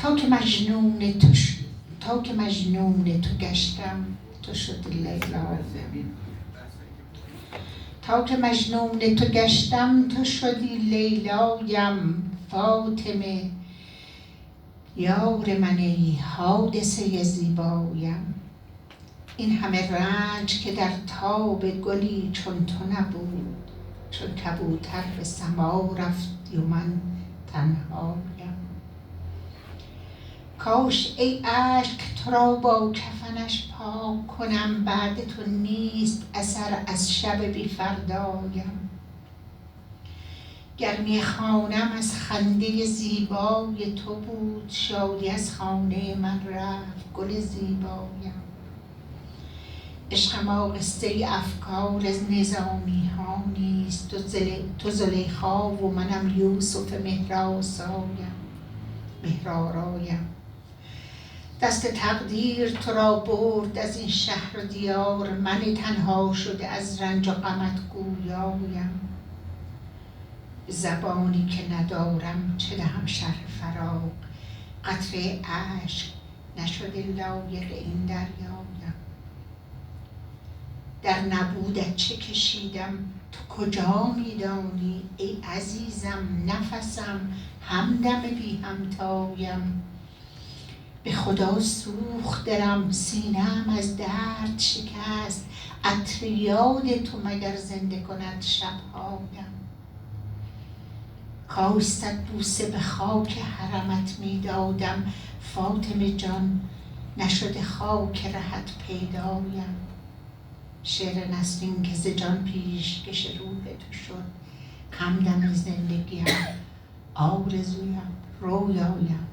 تا که مجنون تو گشتم تو شدی لیلا. تا که مجنون تو گشتم تو شدی لیلایم. فاطمه یار من ای حادثه زیبایم. این همه رنج که در تاب گلی چون تو نبود، چون کبوتر به سما رفتی و من تنهایم. کاش ای اشک تو را با کفنش پاک کنم، بعد تو نیست اثر از شب بی فردایم. گرمی خانم از خنده زیبای تو بود، شادی از خانه من رفت گل زیبایم. عشق ما قصه افکار از نظامی ها نیست، تو زلیخا و منم یوسف مهرآرایم. دست تقدیر تو را برد از این شهر و دیار، من تنها شده از رنج و غمت گویایم. به زبانی که ندارم چه دهم شرح فراق، قطره اشک نشده لایق این دریایم. در نبودت چه کشیدم تو کجا می دانی ای عزیزم، نفسم همدم بی همتایم. به خدا سوخت دلم، سینه‌ام از درد شکست، عطر یاد تو مگر زنده کند شبهایم. کاش صد بوسه به خاک حرمت می دادم، فاطمه جان نشده خاک رهت پیدایم. شعر نسرین که ز جان پیشکش روح تو شد، همدم زندگیم، آرزویم، رویایم.